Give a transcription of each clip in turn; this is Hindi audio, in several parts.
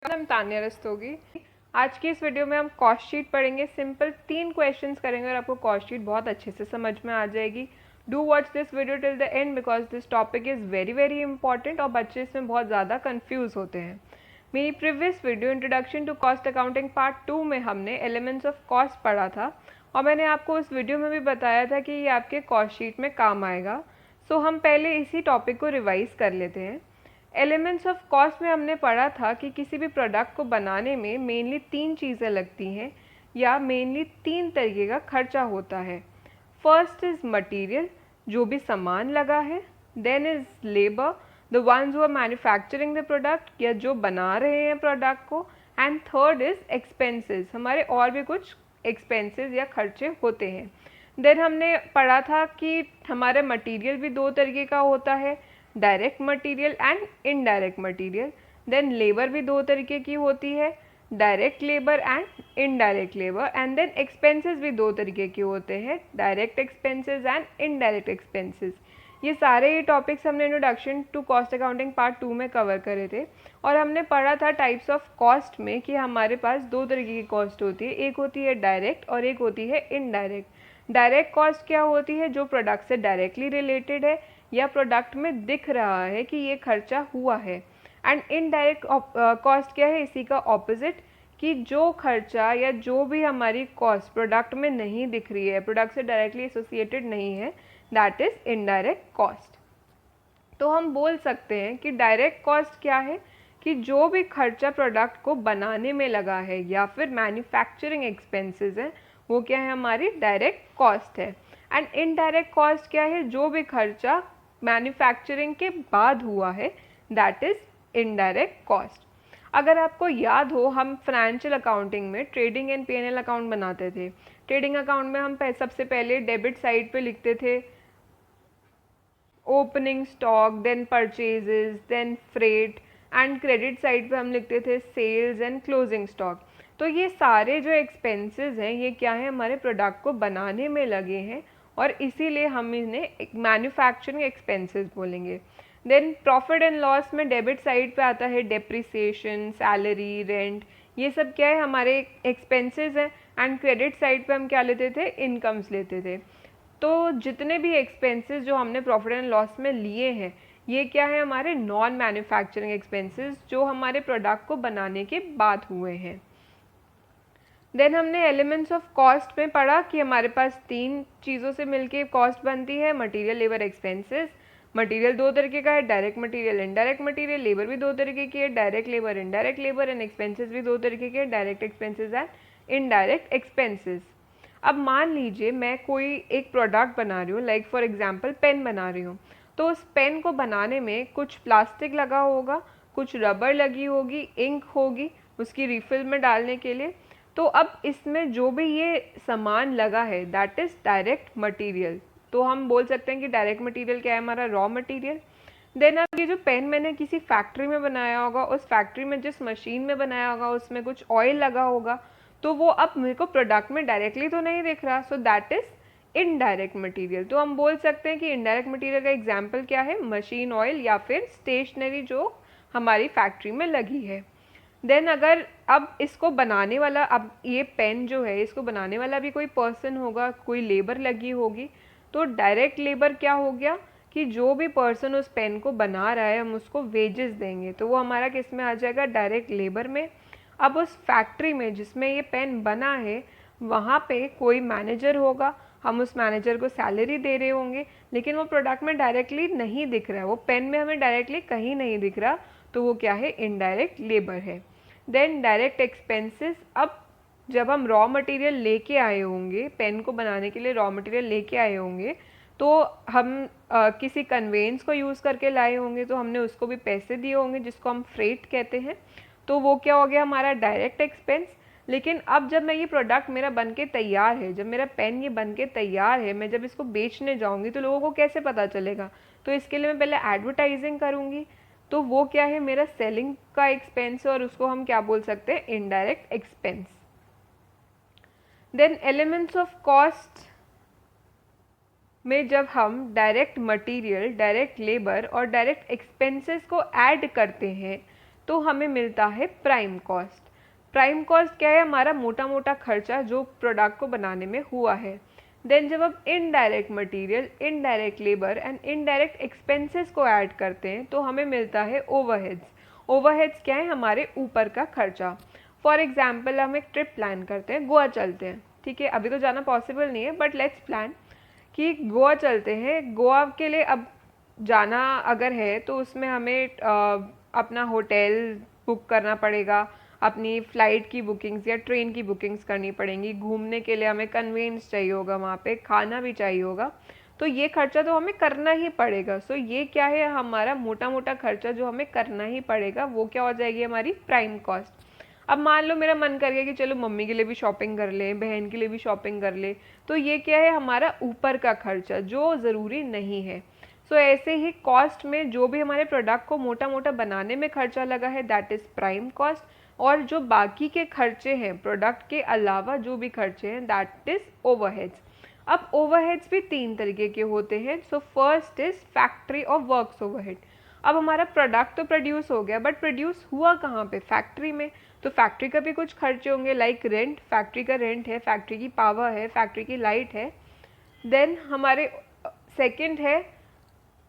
मैं तान्या रस्तोगी। आज की इस वीडियो में हम कॉस्ट शीट पढ़ेंगे। सिंपल 3 क्वेश्चंस करेंगे और आपको कॉस्ट शीट बहुत अच्छे से समझ में आ जाएगी। Do watch this video till the end because this topic is very very important और बच्चे इसमें बहुत ज़्यादा कंफ्यूज होते हैं। मेरी previous video introduction to cost accounting part 2 में हमने एलिमेंट्स ऑफ कॉस्ट पढ़ा था और मैंने आपको उस वीडियो में भी बताया था कि ये आपके कॉस्ट शीट में काम आएगा। सो हम पहले इसी टॉपिक को रिवाइज कर लेते हैं। एलिमेंट्स ऑफ कॉस्ट में हमने पढ़ा था कि किसी भी प्रोडक्ट को बनाने में मेनली 3 चीज़ें लगती हैं या मेनली 3 तरीके का खर्चा होता है। फर्स्ट इज़ मटेरियल, जो भी सामान लगा है। Then is labour, the ones who are manufacturing the product या जो बना रहे हैं प्रोडक्ट को। एंड थर्ड इज़ एक्सपेंसेस, हमारे और भी कुछ एक्सपेंसेस या खर्चे होते हैं। देन हमने पढ़ा था कि हमारा मटेरियल भी 2 तरीके का होता है, direct material and indirect material. Then labour भी 2 तरीके की होती है, direct labour and indirect labour. And then expenses भी 2 तरीके के होते हैं, direct expenses and indirect expenses. ये सारे ही टॉपिक्स हमने introduction to cost accounting part 2 में कवर करे थे और हमने पढ़ा था टाइप्स ऑफ कॉस्ट में कि हमारे पास 2 तरीके की कॉस्ट होती है, एक होती है डायरेक्ट और एक होती है इनडायरेक्ट। डायरेक्ट कॉस्ट क्या होती है? जो प्रोडक्ट से डायरेक्टली रिलेटेड है या प्रोडक्ट में दिख रहा है कि ये खर्चा हुआ है। एंड इनडायरेक्ट कॉस्ट क्या है? इसी का ऑपोजिट, कि जो खर्चा या जो भी हमारी कॉस्ट प्रोडक्ट में नहीं दिख रही है, प्रोडक्ट से डायरेक्टली एसोसिएटेड नहीं है, दैट इज इनडायरेक्ट कॉस्ट। तो हम बोल सकते हैं कि डायरेक्ट कॉस्ट क्या है कि जो भी खर्चा प्रोडक्ट को बनाने में लगा है या फिर मैन्युफैक्चरिंग एक्सपेंसेस हैं, वो क्या है? हमारी डायरेक्ट कॉस्ट है। एंड इनडायरेक्ट कॉस्ट क्या है? जो भी खर्चा मैन्युफैक्चरिंग के बाद हुआ है, दैट इज इनडायरेक्ट कॉस्ट। अगर आपको याद हो, हम फाइनेंशियल अकाउंटिंग में ट्रेडिंग एंड P&L अकाउंट बनाते थे। ट्रेडिंग अकाउंट में हम सबसे पहले डेबिट साइड पे लिखते थे opening stock, then purchases, then freight. And credit side पे हम लिखते थे सेल्स एंड क्लोजिंग स्टॉक। तो ये सारे जो एक्सपेंसेस हैं, ये क्या है? हमारे प्रोडक्ट को बनाने में लगे हैं और इसीलिए हम इन्हें मैन्युफैक्चरिंग एक्सपेंसेस बोलेंगे। देन प्रॉफिट एंड लॉस में डेबिट साइड पे आता है डेप्रिसिएशन, सैलरी, रेंट, ये सब क्या है? हमारे एक्सपेंसेस हैं। एंड क्रेडिट साइड पे हम क्या लेते थे? इनकम्स लेते थे। तो जितने भी एक्सपेंसेस जो हमने प्रॉफिट एंड लॉस में लिए हैं, ये क्या है? हमारे नॉन मैन्युफैक्चरिंग एक्सपेंसेस जो हमारे प्रोडक्ट को बनाने के बाद हुए हैं। देन हमने एलिमेंट्स ऑफ कॉस्ट में पढ़ा कि हमारे पास 3 चीज़ों से मिलके कॉस्ट बनती है, मटेरियल, लेबर, एक्सपेंसेस। मटेरियल 2 तरीके का है, direct material, indirect material. Labour भी 2 तरीके की है, direct labour, indirect labour. And expenses भी 2 तरीके के, direct expenses and indirect expenses. अब मान लीजिए मैं कोई एक प्रोडक्ट बना रही हूँ, लाइक फॉर एग्जांपल पेन बना रही हूँ। तो उस पेन को बनाने में कुछ प्लास्टिक लगा होगा, कुछ रबर लगी होगी, इंक होगी उसकी रिफिल में डालने के लिए। तो अब इसमें जो भी ये सामान लगा है, दैट इज़ डायरेक्ट मटेरियल। तो हम बोल सकते हैं कि डायरेक्ट मटेरियल क्या है? हमारा रॉ मटेरियल। देन अब ये जो पेन मैंने किसी फैक्ट्री में बनाया होगा, उस फैक्ट्री में जिस मशीन में बनाया होगा उसमें कुछ ऑयल लगा होगा, तो वो अब मेरे को प्रोडक्ट में डायरेक्टली तो नहीं दिख रहा, so that is indirect material. तो हम बोल सकते हैं कि इनडायरेक्ट मटेरियल का एग्जाम्पल क्या है? मशीन ऑयल या फिर स्टेशनरी जो हमारी फैक्ट्री में लगी है। देन अगर अब इसको बनाने वाला, अब ये पेन जो है इसको बनाने वाला भी कोई पर्सन होगा, कोई लेबर लगी होगी, तो डायरेक्ट लेबर क्या हो गया कि जो भी पर्सन उस पेन को बना रहा है हम उसको वेजेस देंगे, तो वो हमारा किस में आ जाएगा? डायरेक्ट लेबर में। अब उस फैक्ट्री में जिसमें ये पेन बना है, वहाँ पे कोई मैनेजर होगा, हम उस मैनेजर को सैलरी दे रहे होंगे, लेकिन वो प्रोडक्ट में डायरेक्टली नहीं दिख रहा है, वो पेन में हमें डायरेक्टली कहीं नहीं दिख रहा, तो वो क्या है? इनडायरेक्ट लेबर है। देन डायरेक्ट एक्सपेंसेस, अब जब हम रॉ मटेरियल लेके आए होंगे, पेन को बनाने के लिए रॉ मटेरियल लेके आए होंगे, तो हम किसी कन्वेंस को यूज़ करके लाए होंगे, तो हमने उसको भी पैसे दिए होंगे जिसको हम फ्रेट कहते हैं, तो वो क्या हो गया? हमारा डायरेक्ट एक्सपेंस। लेकिन अब जब मैं ये प्रोडक्ट मेरा बन के तैयार है, जब मेरा पेन ये बन के तैयार है, मैं जब इसको बेचने जाऊँगी तो लोगों को कैसे पता चलेगा? तो इसके लिए मैं पहले एडवर्टाइजिंग करूँगी, तो वो क्या है? मेरा सेलिंग का एक्सपेंस, और उसको हम क्या बोल सकते हैं? Indirect expense. Then elements of cost में जब हम डायरेक्ट मटेरियल, डायरेक्ट लेबर और डायरेक्ट एक्सपेंसेस को ऐड करते हैं, तो हमें मिलता है प्राइम कॉस्ट। प्राइम कॉस्ट क्या है? हमारा मोटा मोटा खर्चा जो प्रोडक्ट को बनाने में हुआ है। देन जब हम indirect material, indirect labour and indirect expenses को ऐड करते हैं तो हमें मिलता है ओवरहेड्स। ओवरहेड्स क्या है? हमारे ऊपर का खर्चा। फॉर एग्जाम्पल हम एक ट्रिप प्लान करते हैं, गोवा चलते हैं, ठीक है, अभी तो जाना पॉसिबल नहीं है बट लेट्स प्लान कि गोवा चलते हैं। गोवा के लिए अब जाना अगर है तो उसमें हमें अपना होटल बुक करना पड़ेगा, अपनी फ़्लाइट की बुकिंग्स या ट्रेन की बुकिंग्स करनी पड़ेंगी, घूमने के लिए हमें कन्वेंस चाहिए होगा, वहाँ पे खाना भी चाहिए होगा, तो ये खर्चा तो हमें करना ही पड़ेगा। सो ये क्या है? हमारा मोटा मोटा खर्चा जो हमें करना ही पड़ेगा, वो क्या हो जाएगी? हमारी प्राइम कॉस्ट। अब मान लो मेरा मन कर गया कि चलो मम्मी के लिए भी शॉपिंग कर ले, बहन के लिए भी शॉपिंग कर ले, तो ये क्या है? हमारा ऊपर का खर्चा जो ज़रूरी नहीं है। सो ऐसे ही कॉस्ट में जो भी हमारे प्रोडक्ट को मोटा मोटा बनाने में खर्चा लगा है दैट इज़ प्राइम कॉस्ट, और जो बाकी के खर्चे हैं प्रोडक्ट के अलावा जो भी खर्चे हैं दैट इज़ ओवरहेड्स। अब ओवरहेड्स भी 3 तरीके के होते हैं। सो फर्स्ट इज़ फैक्ट्री और वर्क्स ओवरहेड। अब हमारा प्रोडक्ट तो प्रोड्यूस हो गया बट प्रोड्यूस हुआ कहाँ पे? फैक्ट्री में। तो फैक्ट्री का भी कुछ खर्चे होंगे लाइक रेंट, फैक्ट्री का रेंट है, फैक्ट्री की पावर है, फैक्ट्री की लाइट है। देन हमारे सेकंड है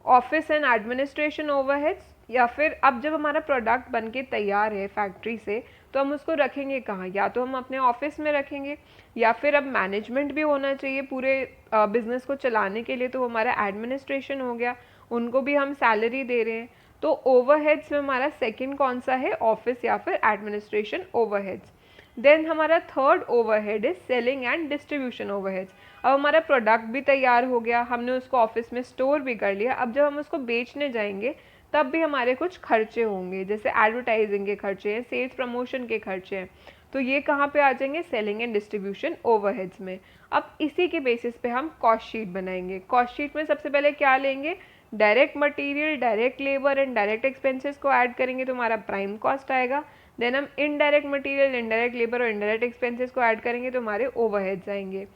ऑफिस एंड एडमिनिस्ट्रेशन ओवरहेड्स, या फिर अब जब हमारा प्रोडक्ट बन के तैयार है फैक्ट्री से तो हम उसको रखेंगे कहाँ? या तो हम अपने ऑफिस में रखेंगे, या फिर अब मैनेजमेंट भी होना चाहिए पूरे बिजनेस को चलाने के लिए, तो हमारा एडमिनिस्ट्रेशन हो गया, उनको भी हम सैलरी दे रहे हैं। तो ओवरहेड्स में हमारा सेकंड कौन सा है? ऑफिस या फिर एडमिनिस्ट्रेशन ओवरहेड्स। देन हमारा थर्ड ओवरहेड है सेलिंग एंड डिस्ट्रीब्यूशन ओवरहेड्स। अब हमारा प्रोडक्ट भी तैयार हो गया, हमने उसको ऑफिस में स्टोर भी कर लिया, अब जब हम उसको बेचने जाएंगे तब भी हमारे कुछ खर्चे होंगे, जैसे एडवर्टाइजिंग के खर्चे हैं, सेल्स प्रमोशन के खर्चे हैं, तो ये कहाँ पे आ जाएंगे? सेलिंग एंड डिस्ट्रीब्यूशन ओवरहेड्स में। अब इसी के बेसिस पे हम कॉस्ट शीट बनाएंगे। कॉस्ट शीट में सबसे पहले क्या लेंगे? Direct material, direct labour and direct expenses को ऐड करेंगे तो हमारा प्राइम कॉस्ट आएगा। देन हम इनडायरेक्ट मटेरियल, इनडायरेक्ट लेबर और इनडायरेक्ट एक्सपेंसेस को ऐड करेंगे तो हमारे ओवरहेड्स आएंगे।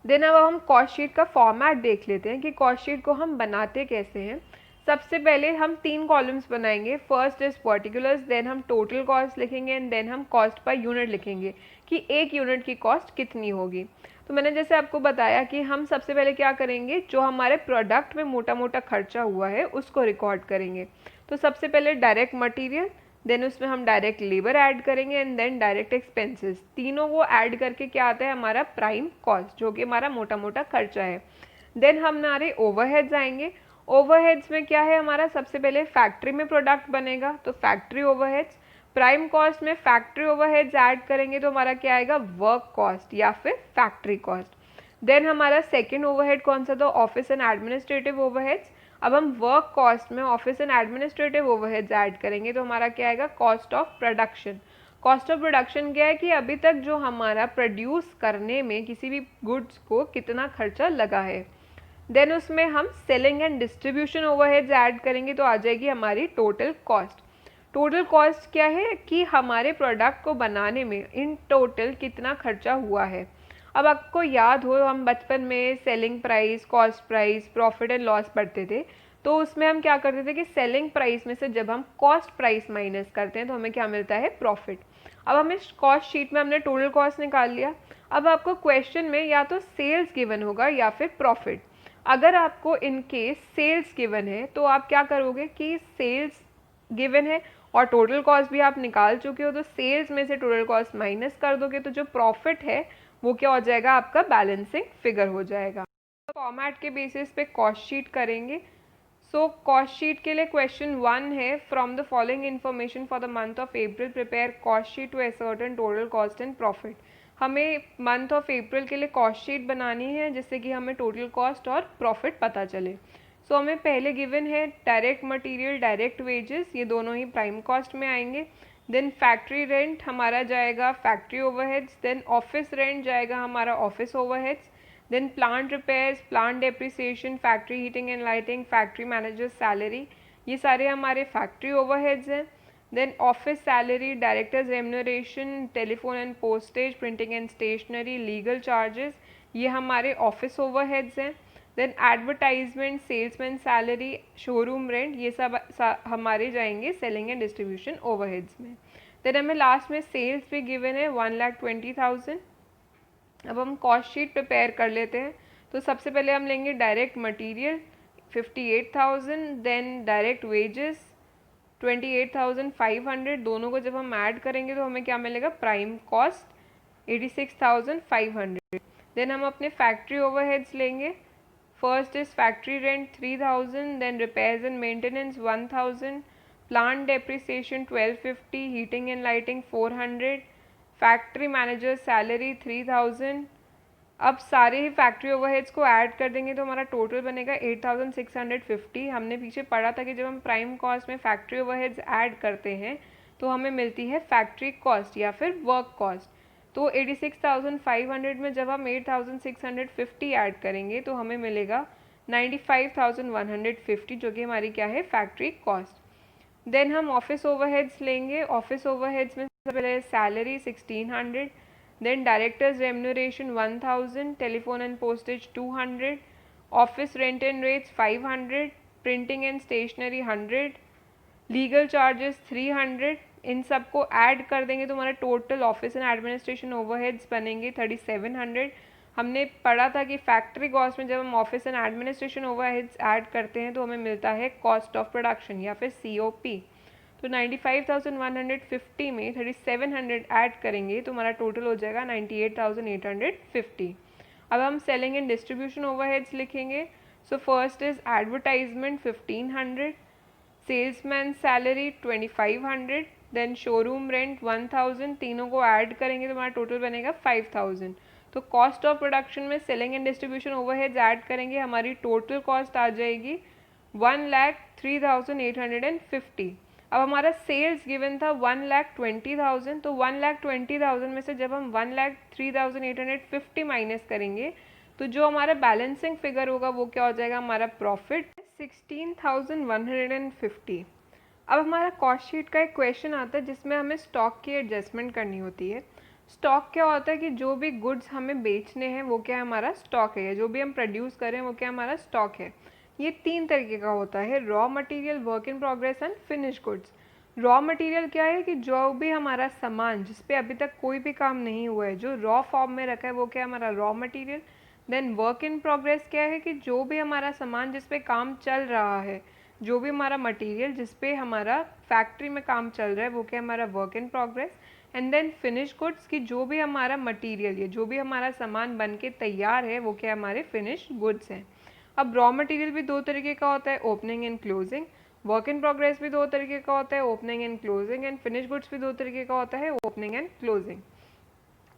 देन अब हम कॉस्ट शीट का फॉर्मेट देख लेते हैं कि कॉस्ट शीट को हम बनाते कैसे हैं। सबसे पहले हम 3 कॉलम्स बनाएंगे। फर्स्ट इज पर्टिकुलर्स, देन हम टोटल कॉस्ट लिखेंगे एंड देन हम कॉस्ट पर यूनिट लिखेंगे कि एक यूनिट की कॉस्ट कितनी होगी। तो मैंने जैसे आपको बताया कि हम सबसे पहले क्या करेंगे, जो हमारे प्रोडक्ट में मोटा मोटा खर्चा हुआ है उसको रिकॉर्ड करेंगे। तो सबसे पहले डायरेक्ट मटीरियल, देन उसमें हम डायरेक्ट लेबर ऐड करेंगे एंड देन डायरेक्ट एक्सपेंसेस, तीनों को ऐड करके क्या आता है? हमारा प्राइम कॉस्ट, जो कि हमारा मोटा मोटा खर्चा है। देन हमारे ओवरहेड्स आएंगे। ओवरहेड्स में क्या है? हमारा सबसे पहले फैक्ट्री में प्रोडक्ट बनेगा तो फैक्ट्री ओवरहेड्स। प्राइम कॉस्ट में फैक्ट्री ओवरहेड्स ऐड करेंगे तो हमारा क्या आएगा? वर्क कॉस्ट या फिर फैक्ट्री कॉस्ट। देन हमारा सेकेंड ओवरहेड कौन सा था? Office and administrative overheads. अब हम वर्क कॉस्ट में office and administrative overheads add करेंगे तो हमारा क्या आएगा? Cost of production. Cost of production क्या है कि अभी तक जो हमारा प्रोड्यूस करने में किसी भी गुड्स को कितना खर्चा लगा है। देन उसमें हम selling and distribution overheads add करेंगे तो आ जाएगी हमारी टोटल कॉस्ट। टोटल कॉस्ट क्या है कि हमारे प्रोडक्ट को बनाने में इन टोटल कितना खर्चा हुआ है। अब आपको याद हो हम बचपन में selling price, cost price, profit and loss पढ़ते थे, तो उसमें हम क्या करते थे कि सेलिंग प्राइस में से जब हम कॉस्ट प्राइस माइनस करते हैं तो हमें क्या मिलता है? प्रॉफिट। अब हमें कॉस्ट शीट में हमने टोटल कॉस्ट निकाल लिया। अब आपको क्वेश्चन में या तो सेल्स गिवन होगा या फिर प्रॉफिट। अगर आपको इन केस सेल्स गिवन है तो आप क्या करोगे कि सेल्स गिवन है और टोटल कॉस्ट भी आप निकाल चुके हो, तो सेल्स में से टोटल कॉस्ट माइनस कर दोगे तो जो प्रॉफिट है वो क्या हो जाएगा? आपका बैलेंसिंग फिगर हो जाएगा। फॉर्मेट के बेसिस पे कॉस्ट शीट करेंगे। सो कॉस्ट शीट के लिए क्वेश्चन 1 है, from the following information for the month of April prepare cost sheet to ascertain total cost and profit. हमें मंथ ऑफ अप्रैल के लिए कॉस्ट शीट बनानी है जिससे कि हमें टोटल कॉस्ट और प्रॉफिट पता चले। सो हमें पहले गिवन है डायरेक्ट मटेरियल, डायरेक्ट वेजेस, ये दोनों ही प्राइम कॉस्ट में आएंगे। देन फैक्ट्री रेंट हमारा जाएगा factory overheads. Then office rent जाएगा हमारा office overheads. Then plant repairs, plant depreciation, factory heating and lighting, factory manager salary, ये सारे हमारे फैक्ट्री ओवरहेड्स हैं। Then office salary, directors remuneration, telephone and postage, printing and stationery, legal charges, ये हमारे ऑफिस ओवरहेड्स हैं। Then advertisement, salesman salary, showroom rent, ये सब हमारे जाएंगे सेलिंग एंड डिस्ट्रीब्यूशन ओवरहेड्स में। देन हमें लास्ट में सेल्स भी गिवन है 1,20,000। अब हम कॉस्ट शीट प्रिपेयर कर लेते हैं। तो सबसे पहले हम लेंगे direct material 58,000, then direct wages 28,500। दोनों को जब हम ऐड करेंगे तो हमें क्या मिलेगा, प्राइम कॉस्ट 86,500। देन हम अपने फैक्ट्री ओवरहेड्स लेंगे। First is factory rent 3,000, then repairs and maintenance 1,000, plant depreciation 1,250, heating and lighting 400, factory manager salary 3,000। अब सारे ही फैक्ट्री ओवरहेड्स को ऐड कर देंगे तो हमारा टोटल बनेगा 8,650। हमने पीछे पढ़ा था कि जब हम प्राइम कॉस्ट में फैक्ट्री ओवरहेड्स ऐड करते हैं तो हमें मिलती है फैक्ट्री कॉस्ट या फिर वर्क कॉस्ट। तो 86,500 में जब हम 8,650 ऐड करेंगे तो हमें मिलेगा 95,150, जो कि हमारी क्या है, फैक्ट्री कॉस्ट। देन हम ऑफिस ओवरहेड्स लेंगे। ऑफिस ओवरहेड्स में सबसे पहले salary 1,600, then directors remuneration 1,000, telephone and postage 200, office rent and rates 500, printing and stationery 100, legal charges 300। इन सबको ऐड कर देंगे तो हमारा total office and administration overheads बनेंगे 3,700। हमने पढ़ा था कि फैक्ट्री कॉस्ट में जब हम office and administration overheads add करते हैं तो हमें मिलता है कॉस्ट ऑफ प्रोडक्शन या फिर COP। तो 95,150 में 3,700 ऐड करेंगे तो हमारा टोटल हो जाएगा 98,850। अब हम सेलिंग एंड डिस्ट्रीब्यूशन ओवरहेड्स लिखेंगे। So first is advertisement 1,500, salesman salary 2,500, then showroom rent 1,000। तीनों को ऐड करेंगे तो हमारा टोटल बनेगा 5,000। तो कॉस्ट ऑफ प्रोडक्शन में selling and distribution overheads add करेंगे, हमारी टोटल कॉस्ट आ जाएगी 1,03,850। अब हमारा सेल्स गिवन था 1,20,000, तो 1,20,000 में से जब हम 1,03,850 माइनस करेंगे तो जो हमारा बैलेंसिंग फिगर होगा वो क्या हो जाएगा, हमारा प्रॉफिट 16,150। अब हमारा कॉस्ट शीट का एक क्वेश्चन आता है जिसमें हमें स्टॉक की एडजस्टमेंट करनी होती है। स्टॉक क्या होता है कि जो भी गुड्स हमें बेचने हैं वो क्या है, हमारा स्टॉक है, या जो भी हम प्रोड्यूस करें वो क्या हमारा स्टॉक है। ये 3 तरीके का होता है, raw material, work in progress and finish goods. Raw material क्या है कि जो भी हमारा सामान जिस पे अभी तक कोई भी काम नहीं हुआ है, जो रॉ फॉर्म में रखा है वो क्या है, हमारा raw material. Then work in progress क्या है कि जो भी हमारा सामान जिस पे काम चल रहा है, जो भी हमारा मटेरियल जिस पे हमारा फैक्ट्री में काम चल रहा है वो क्या है, हमारा work in progress. And then finish goods की जो भी हमारा मटेरियल है, जो भी हमारा सामान बन के तैयार है वो क्या हमारे फिनिश गुड्स हैं। अब रॉ मटेरियल भी 2 तरीके का होता है, opening and closing. Work in progress भी 2 तरीके का होता है, opening and closing. And finish goods भी 2 तरीके का होता है, ओपनिंग एंड क्लोजिंग।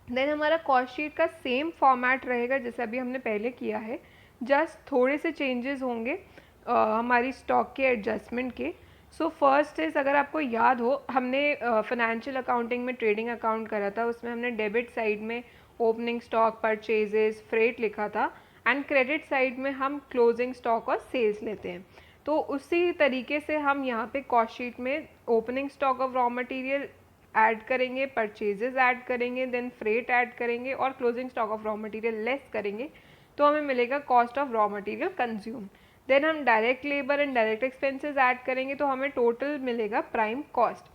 देन हमारा कॉस्ट शीट का सेम फॉर्मेट रहेगा जैसे अभी हमने पहले किया है, जस्ट थोड़े से चेंजेस होंगे हमारी स्टॉक के एडजस्टमेंट के। सो फर्स्ट इज, अगर आपको याद हो, हमने फाइनेंशियल अकाउंटिंग में ट्रेडिंग अकाउंट करा था, उसमें हमने डेबिट साइड में ओपनिंग स्टॉक, परचेजेस, फ्रेट लिखा था, एंड क्रेडिट साइड में हम क्लोजिंग स्टॉक और सेल्स लेते हैं। तो उसी तरीके से हम यहाँ पे कॉस्ट शीट में opening stock of raw material add करेंगे, परचेजेस ऐड करेंगे, देन फ्रेट ऐड करेंगे और closing stock of raw material less करेंगे तो हमें मिलेगा cost of raw material consume. Then हम direct labour and direct expenses add करेंगे तो हमें टोटल मिलेगा प्राइम कॉस्ट।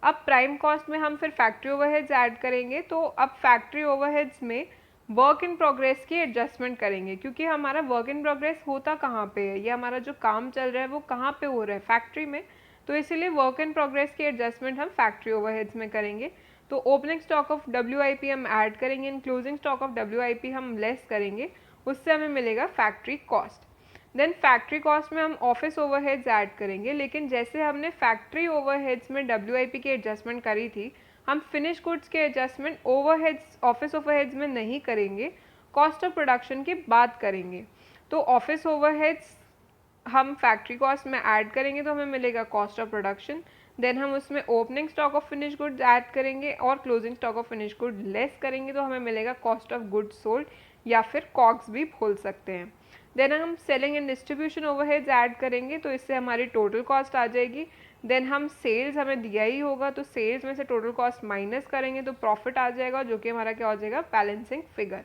अब प्राइम कॉस्ट में हम फिर फैक्ट्री ओवरहेड्स ऐड करेंगे, तो अब फैक्ट्री ओवरहेड्स में वर्क इन प्रोग्रेस की एडजस्टमेंट करेंगे, क्योंकि हमारा वर्क इन प्रोग्रेस होता कहाँ पे है, ये हमारा जो काम चल रहा है वो कहाँ पे हो रहा है, फैक्ट्री में। तो इसीलिए वर्क इन प्रोग्रेस की एडजस्टमेंट हम फैक्ट्री ओवरहेड्स में करेंगे। तो ओपनिंग स्टॉक ऑफ WIP हम ऐड करेंगे and closing stock of WIP हम लेस करेंगे, उससे हमें मिलेगा factory cost. Then factory cost में हम ऑफिस ओवरहेड्स ऐड करेंगे, लेकिन जैसे हमने फैक्ट्री ओवरहेड्स में WIP की एडजस्टमेंट करी थी, हम फिनिश गुड्स के एडजस्टमेंट ओवरहेड्स, ऑफिस ओवरहेड्स में नहीं करेंगे, कॉस्ट ऑफ प्रोडक्शन के बाद करेंगे। तो ऑफिस ओवरहेड्स हम फैक्ट्री कॉस्ट में ऐड करेंगे तो हमें मिलेगा कॉस्ट ऑफ प्रोडक्शन। देन हम उसमें opening stock of finish goods add करेंगे और closing stock of finish good less करेंगे तो हमें मिलेगा कॉस्ट ऑफ गुड्स सोल्ड, या फिर कॉग्स भी बोल सकते हैं। देन हम selling and distribution overheads add करेंगे तो इससे हमारी टोटल कॉस्ट आ जाएगी। देन हम सेल्स, हमें दिया ही होगा तो सेल्स में से टोटल कॉस्ट माइनस करेंगे तो प्रॉफिट आ जाएगा, जो कि हमारा क्या हो जाएगा, बैलेंसिंग फिगर।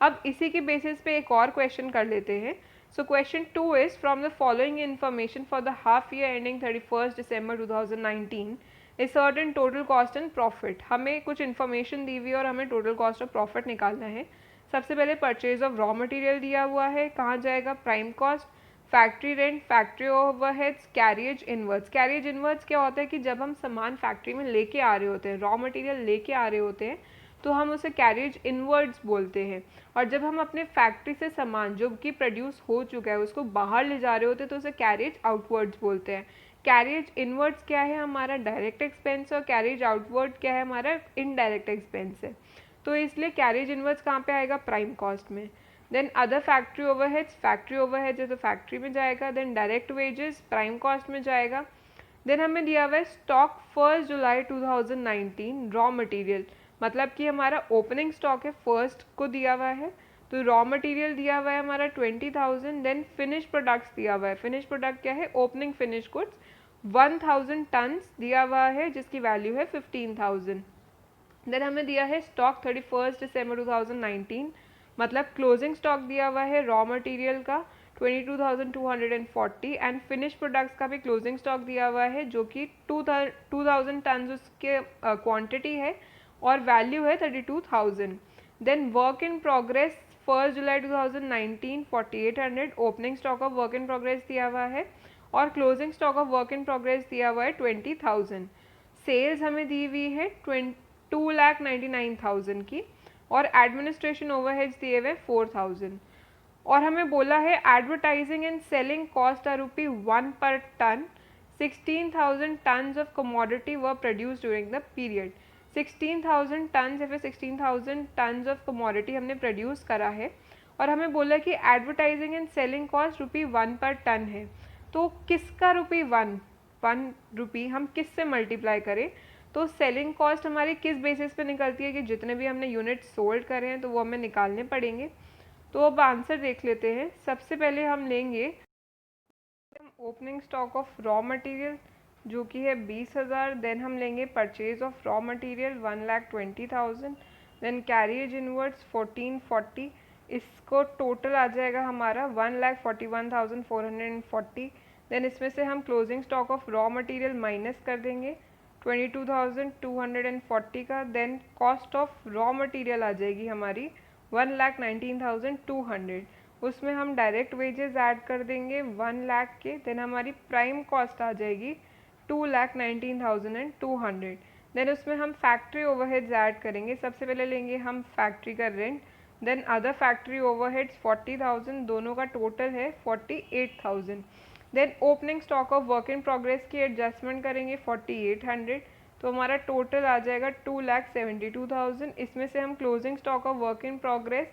अब इसी के बेसिस पे एक और क्वेश्चन कर लेते हैं। So question 2 is from the following information for the half year ending 31st December 2019 is certain total cost and profit. हमें कुछ information दी हुई है और हमें total cost और profit निकालना है. सबसे पहले परचेज ऑफ रॉ मटेरियल दिया हुआ है, कहाँ जाएगा, prime cost, factory rent, factory overheads, carriage inwards. Carriage inwards क्या होता है कि जब हम सामान फैक्ट्री में लेके आ रहे होते हैं, रॉ मटेरियल लेके आ रहे होते हैं, तो हम उसे कैरियज इनवर्ड्स बोलते हैं. और जब हम अपने फैक्ट्री से सामान जो कि प्रोड्यूस हो चुका है उसको बाहर ले जा रहे होते हैं तो उसे कैरियज आउटवर्ड्स बोलते हैं. कैरियज इनवर्ड्स क्या है, हमारा डायरेक्ट एक्सपेंस, और कैरियज आउटवर्ड क्या है, हमारा इनडायरेक्ट एक्सपेंस है. तो इसलिए कैरियज इनवर्ड्स कहाँ पे आएगा, प्राइम कॉस्ट में. Then other factory overheads, factory overheads है तो फैक्ट्री में जाएगा. Then direct wages prime cost में जाएगा. देन हमें दिया हुआ है स्टॉक 1 जुलाई 2019 रॉ मटेरियल, मतलब कि हमारा ओपनिंग स्टॉक है, फर्स्ट को दिया हुआ है, तो रॉ मटेरियल दिया हुआ है हमारा 20,000. देन फिनिश प्रोडक्ट्स दिया हुआ है, फिनिश प्रोडक्ट क्या है, ओपनिंग फिनिश गुड्स 1000 टन्स दिया हुआ है जिसकी वैल्यू है 15,000. देन हमें दिया है स्टॉक 31 दिसंबर 2019, मतलब क्लोजिंग स्टॉक दिया हुआ है रॉ मटेरियल का 22,240 एंड फिनिश प्रोडक्ट्स का भी क्लोजिंग स्टॉक दिया हुआ है जो कि 2,000 टन उसके क्वांटिटी है और वैल्यू है 32,000. देन वर्क इन प्रोग्रेस 1 जुलाई 2019 4800, opening stock of work in progress दिया हुआ है और closing stock of work in progress दिया हुआ है 20,000. सेल्स हमें दी हुई है 2,99,000 की और एडमिनिस्ट्रेशन ओवरहेड्स दिए हुए 4,000. और हमें बोला है advertising and selling cost are ₹1 per ton. 16,000 tons of commodity were produce during the period. 16,000 tons या फिर 16,000 टन्स ऑफ कमोडिटी हमने प्रोड्यूस करा है और हमें बोला कि advertising and selling cost ₹1 per ton है. तो किसका ₹1 हम किस से मल्टीप्लाई करें, तो सेलिंग कॉस्ट हमारी किस बेसिस पे निकलती है कि जितने भी हमने यूनिट सोल्ड करे हैं तो वो हमें निकालने पड़ेंगे. तो अब आंसर देख लेते हैं. सबसे पहले हम लेंगे opening stock of raw material जो कि है 20,000. देन हम लेंगे purchase of raw material 1,20,000. Then carriage inwards 1440, इसको टोटल आ जाएगा हमारा 1,41,440. देन इसमें से हम closing stock of raw material minus कर देंगे 22,240 का. Then cost of raw material आ जाएगी हमारी 1,19,200, उसमें हम डायरेक्ट वेजेस ऐड कर देंगे 1 लाख के. देन हमारी प्राइम कॉस्ट आ जाएगी 2,19,200. देन उसमें हम फैक्ट्री ओवरहेड्स ऐड करेंगे. सबसे पहले लेंगे हम फैक्ट्री का rent, then other factory overheads 40,000, दोनों का टोटल है 48,000. Then opening stock of work in progress की एडजस्टमेंट करेंगे 4,800, तो हमारा टोटल आ जाएगा 2,72,000. इसमें से हम closing stock of work in progress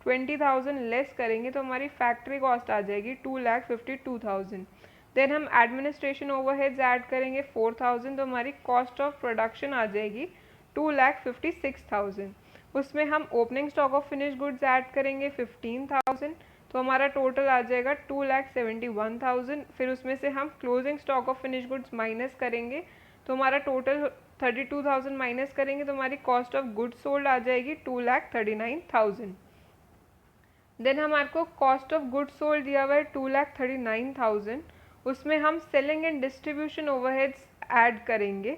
20,000 less करेंगे तो हमारी फैक्ट्री कॉस्ट आ जाएगी 2,52,000. देन हम एडमिनिस्ट्रेशन ओवरहेड्स ऐड करेंगे 4,000, तो हमारी कॉस्ट ऑफ प्रोडक्शन आ जाएगी 2,56,000. उसमें हम opening stock of finish goods add करेंगे 15,000, तो हमारा टोटल आ जाएगा 2,71,000. फिर उसमें से हम closing stock of finish goods minus करेंगे तो हमारा टोटल 32,000 माइनस करेंगे तो हमारी कॉस्ट ऑफ गुड्स सोल्ड आ जाएगी 2,39,000. देन हमारे को कॉस्ट ऑफ गुड्स सोल्ड दिया हुआ है 2,39,000, उसमें हम selling and distribution overheads add करेंगे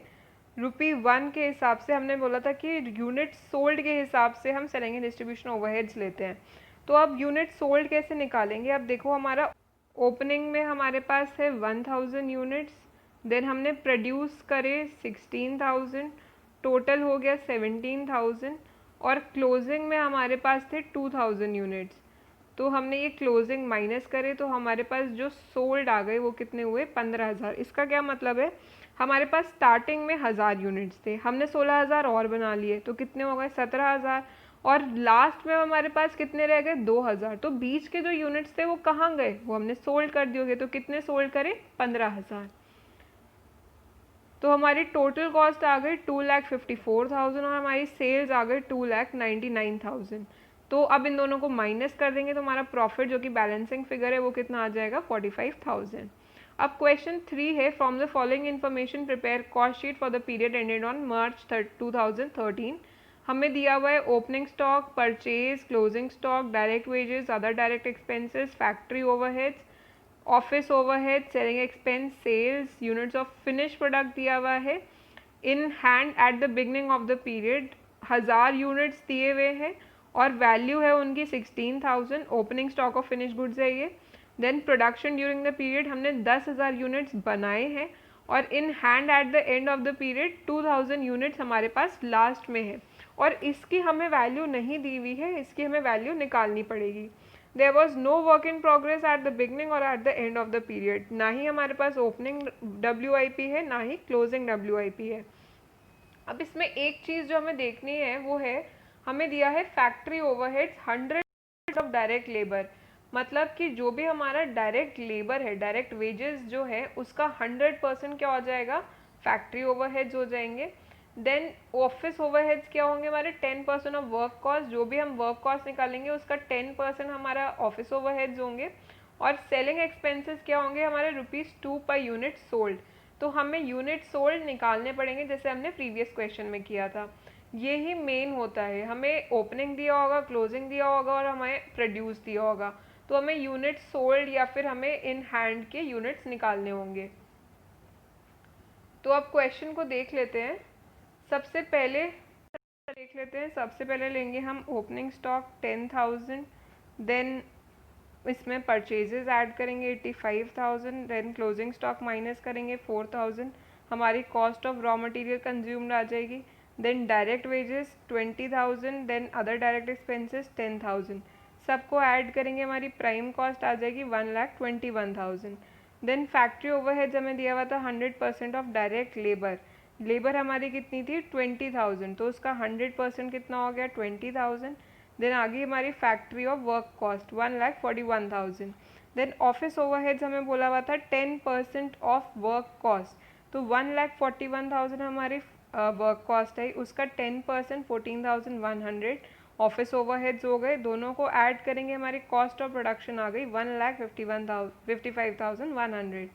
₹1 के हिसाब से. हमने बोला था कि यूनिट सोल्ड के हिसाब से हम सेलिंग एंड डिस्ट्रीब्यूशन ओवरहेड्स लेते हैं. तो अब यूनिट सोल्ड कैसे निकालेंगे, अब देखो हमारा ओपनिंग में हमारे पास है 1,000 यूनिट्स, देन हमने प्रोड्यूस करे 16,000, टोटल हो गया 17,000 और क्लोजिंग में हमारे पास थे 2,000 यूनिट्स. तो हमने ये क्लोजिंग माइनस करे तो हमारे पास जो सोल्ड आ गए वो कितने हुए 15,000. इसका क्या मतलब है, हमारे पास स्टार्टिंग में 1,000 यूनिट्स थे, हमने 16,000 और बना लिए तो कितने हो गए 17,000 और लास्ट में हमारे पास कितने रह गए 2,000. तो बीच के जो यूनिट्स थे वो कहाँ गए, वो हमने सोल्ड कर दिए. तो कितने सोल्ड करें 15,000. तो हमारी टोटल कॉस्ट आ गई 2,54,000 और हमारी सेल्स आ गई 2,99,000. तो अब इन दोनों को माइनस कर देंगे तो हमारा प्रॉफिट जो कि बैलेंसिंग फिगर है वो कितना आ जाएगा 45,000. अब क्वेश्चन 3 है from the following information prepare cost sheet for the period ended on March 2013. हमें दिया हुआ है opening stock, purchase, closing stock, direct wages, other direct expenses, factory overheads, office overhead, selling expense, sales, units of finish product दिया हुआ है। In hand at the beginning of the period 1000 units दिए हुए हैं और वैल्यू है उनकी 16,000। Opening stock of finish goods है ये। Then production during the period हमने 10,000 यूनिट्स बनाए हैं और in hand at the end of the period 2000 units हमारे पास लास्ट में है और इसकी हमें वैल्यू नहीं दी हुई है, इसकी हमें वैल्यू निकालनी पड़ेगी। There was no work in progress at the beginning और at the end of the period. ना ही हमारे पास ओपनिंग WIP है, ना ही क्लोजिंग WIP है। अब इसमें एक चीज़ जो हमें देखनी है वो है, हमें दिया है factory overheads 100 of direct labour, मतलब कि जो भी हमारा डायरेक्ट लेबर है, डायरेक्ट वेजेस जो है, उसका 100% क्या हो जाएगा, फैक्ट्री ओवरहेड्स हो जाएंगे। देन ऑफिस ओवरहेड्स क्या होंगे हमारे, 10% ऑफ वर्क कॉस्ट, जो भी हम वर्क कॉस्ट निकालेंगे उसका 10% हमारा ऑफिस ओवरहेड्स होंगे। और सेलिंग एक्सपेंसेस क्या होंगे हमारे, ₹2 पर यूनिट सोल्ड। तो हमें यूनिट सोल्ड निकालने पड़ेंगे जैसे हमने प्रीवियस क्वेश्चन में किया था। ये ही मेन होता है, हमें ओपनिंग दिया होगा, क्लोजिंग दिया होगा और हमें प्रोड्यूस दिया होगा, तो हमें यूनिट सोल्ड या फिर हमें इन हैंड के यूनिट्स निकालने होंगे। तो अब क्वेश्चन को देख लेते हैं। सबसे पहले लेंगे हम ओपनिंग स्टॉक 10,000, देन इसमें परचेजेस ऐड करेंगे 85,000, देन क्लोजिंग स्टॉक माइनस करेंगे 4,000, हमारी cost of raw material consumed आ जाएगी। Then direct wages 20,000, then other direct expenses 10,000, सबको ऐड करेंगे, हमारी प्राइम कॉस्ट आ जाएगी 1,21,000। देन फैक्ट्री ओवरहेड्स हमें दिया हुआ था 100% ऑफ डायरेक्ट लेबर, लेबर हमारी कितनी थी 20,000, तो उसका 100% कितना हो गया 20,000। देन आगे हमारी factory of work cost 1,41,000। Then office overheads हमें बोला हुआ था 10% ऑफ वर्क कॉस्ट, तो 1,41,000 हमारी वर्क कॉस्ट है, उसका 10% 14,100 ऑफिस ओवरहेड्स हो गए। दोनों को ऐड करेंगे, हमारी कॉस्ट ऑफ प्रोडक्शन आ गई 1,55,100।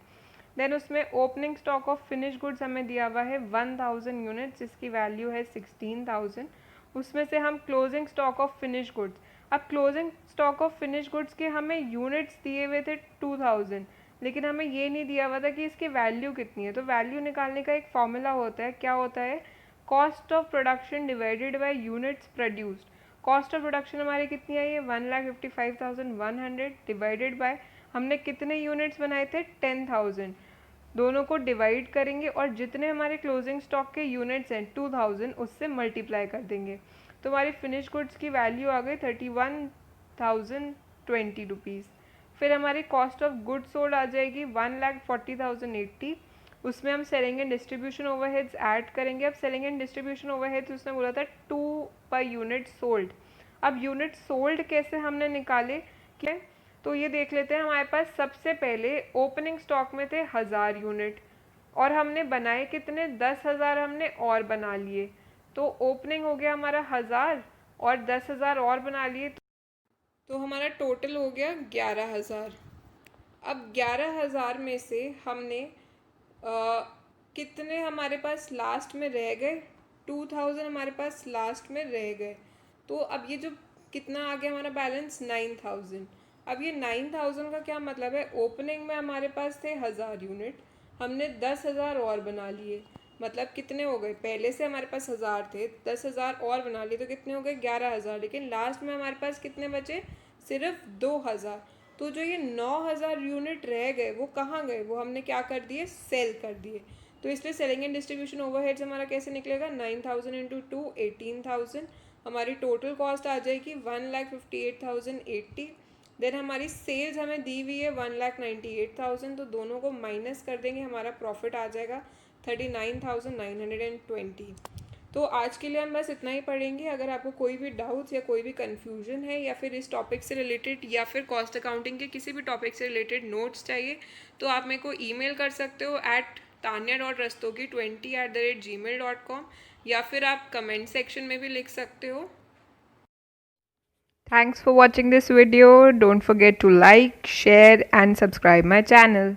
देन उसमें opening stock of finish goods हमें दिया हुआ है 1,000 यूनिट्स, जिसकी वैल्यू है 16,000। उसमें से हम closing stock of finish goods, अब closing stock of finish goods के हमें यूनिट्स दिए हुए थे 2,000, लेकिन हमें ये नहीं दिया हुआ था कि इसकी वैल्यू कितनी है। तो वैल्यू निकालने का एक फॉर्मूला होता है, क्या होता है, cost of production divided by units produced. Cost of production हमारी कितनी आई है 1,55,100 डिवाइडेड बाय हमने कितने यूनिट्स बनाए थे 10,000, दोनों को डिवाइड करेंगे और जितने हमारे क्लोजिंग स्टॉक के यूनिट्स हैं 2,000 उससे मल्टीप्लाई कर देंगे, तो हमारी फिनिश गुड्स की वैल्यू आ गई 31,020 रुपीज़। फिर हमारी कॉस्ट ऑफ गुड्स सोल्ड आ जाएगी 1,40,080, उसमें हम selling and distribution overheads add करेंगे। अब सेलिंग एंड डिस्ट्रीब्यूशन ओवरहेड्स उसने बोला था 2 पर यूनिट सोल्ड। अब यूनिट सोल्ड कैसे हमने निकाले, क्या, तो ये देख लेते हैं। हमारे पास सबसे पहले ओपनिंग स्टॉक में थे 1000 यूनिट और हमने बनाए कितने 10,000 हमने और बना लिए, तो ओपनिंग हो गया हमारा 1000 और 10,000 और बना लिए, तो हमारा टोटल हो गया 11,000। अब 11,000 में से हमने कितने हमारे पास लास्ट में रह गए, 2,000 हमारे पास लास्ट में रह गए, तो अब ये जो कितना आ गया हमारा बैलेंस 9,000। अब ये 9,000 का क्या मतलब है, ओपनिंग में हमारे पास थे 1000 यूनिट, हमने 10,000 और बना लिए, मतलब कितने हो गए, पहले से हमारे पास 1000 थे, 10,000 और बना लिए तो कितने हो गए 11,000, लेकिन लास्ट में हमारे पास कितने बचे, सिर्फ 2,000। तो जो ये 9,000 यूनिट रह गए वो कहाँ गए, वो हमने क्या कर दिए, सेल कर दिए। तो इसलिए सेलिंग एंड डिस्ट्रीब्यूशन ओवरहेड्स हमारा कैसे निकलेगा, 9,000 इंटू 2 18,000, हमारी टोटल कॉस्ट आ जाएगी 1,58,080। देन हमारी सेल्स हमें दी हुई है 1,98,000, तो दोनों को माइनस कर देंगे, हमारा प्रॉफिट आ जाएगा 39,920। तो आज के लिए हम बस इतना ही पढ़ेंगे। अगर आपको कोई भी डाउट्स या कोई भी कन्फ्यूजन है या फिर इस टॉपिक से रिलेटेड या फिर कॉस्ट अकाउंटिंग के किसी भी टॉपिक से रिलेटेड नोट्स चाहिए तो आप मेरे को ईमेल कर सकते हो tanya.rastogi20@gmail.com, या फिर आप कमेंट सेक्शन में भी लिख सकते हो। Thanks for watching this video. Don't forget to like, share and subscribe my channel.